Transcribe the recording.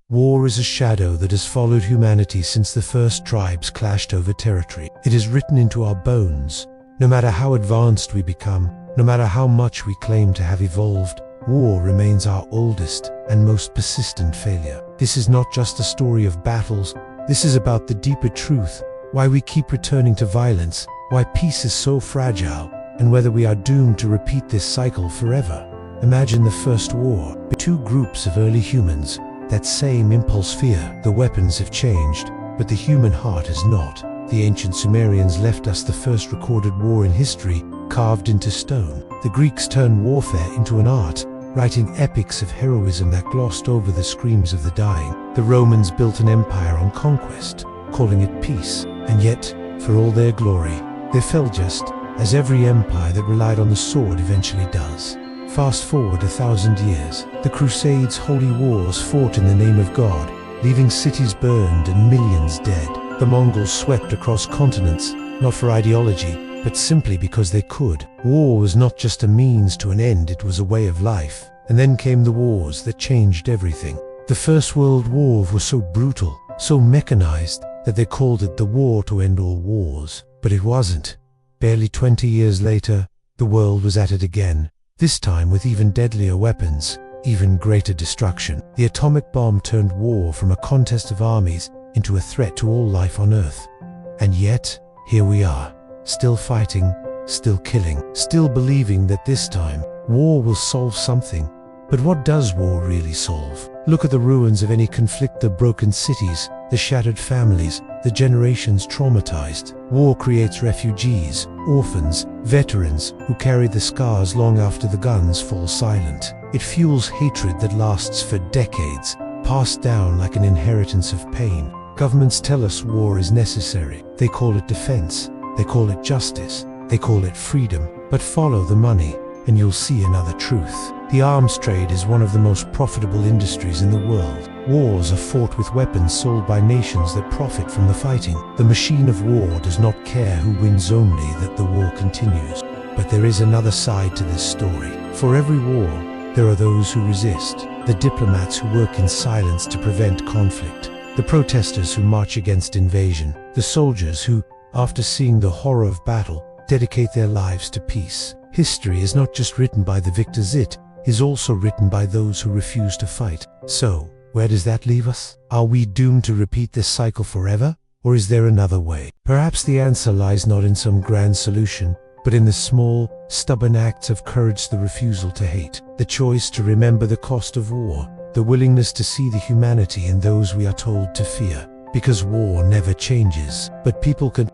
War is a shadow that has followed humanity since the first tribes clashed over territory. It is written into our bones. No matter how advanced we become, no matter how much we claim to have evolved, war remains our oldest and most persistent failure. This is not just a story of battles. This is about the deeper truth, why we keep returning to violence, why peace is so fragile, and whether we are doomed to repeat this cycle forever. Imagine the first war. Two groups of early humans. That same impulse fear. The weapons have changed, but the human heart has not. The ancient Sumerians left us the first recorded war in history, carved into stone. The Greeks turned warfare into an art, writing epics of heroism that glossed over the screams of the dying. The Romans built an empire on conquest, calling it peace. And yet, for all their glory, they fell just as every empire that relied on the sword eventually does. Fast forward 1,000 years, the Crusades' holy wars fought in the name of God, leaving cities burned and millions dead. The Mongols swept across continents, not for ideology, but simply because they could. War was not just a means to an end, it was a way of life. And then came the wars that changed everything. The First World War was so brutal, so mechanized, that they called it the war to end all wars. But it wasn't. Barely 20 years later, the world was at it again. This time with even deadlier weapons, even greater destruction. The atomic bomb turned war from a contest of armies into a threat to all life on Earth. And yet, here we are, still fighting, still killing, still believing that this time, war will solve something. But what does war really solve? Look at the ruins of any conflict, the broken cities, the shattered families, the generations traumatized. War creates refugees, orphans, veterans who carry the scars long after the guns fall silent. It fuels hatred that lasts for decades, passed down like an inheritance of pain. Governments tell us war is necessary. They call it defense, they call it justice, they call it freedom. But follow the money, and you'll see another truth. The arms trade is one of the most profitable industries in the world. Wars are fought with weapons sold by nations that profit from the fighting. The machine of war does not care who wins, only that the war continues. But there is another side to this story. For every war, there are those who resist. The diplomats who work in silence to prevent conflict. The protesters who march against invasion. The soldiers who, after seeing the horror of battle, dedicate their lives to peace. History is not just written by the victors, it is also written by those who refuse to fight. So, where does that leave us? Are we doomed to repeat this cycle forever? Or is there another way? Perhaps the answer lies not in some grand solution, but in the small, stubborn acts of courage, the refusal to hate, the choice to remember the cost of war, the willingness to see the humanity in those we are told to fear. Because war never changes, but people can.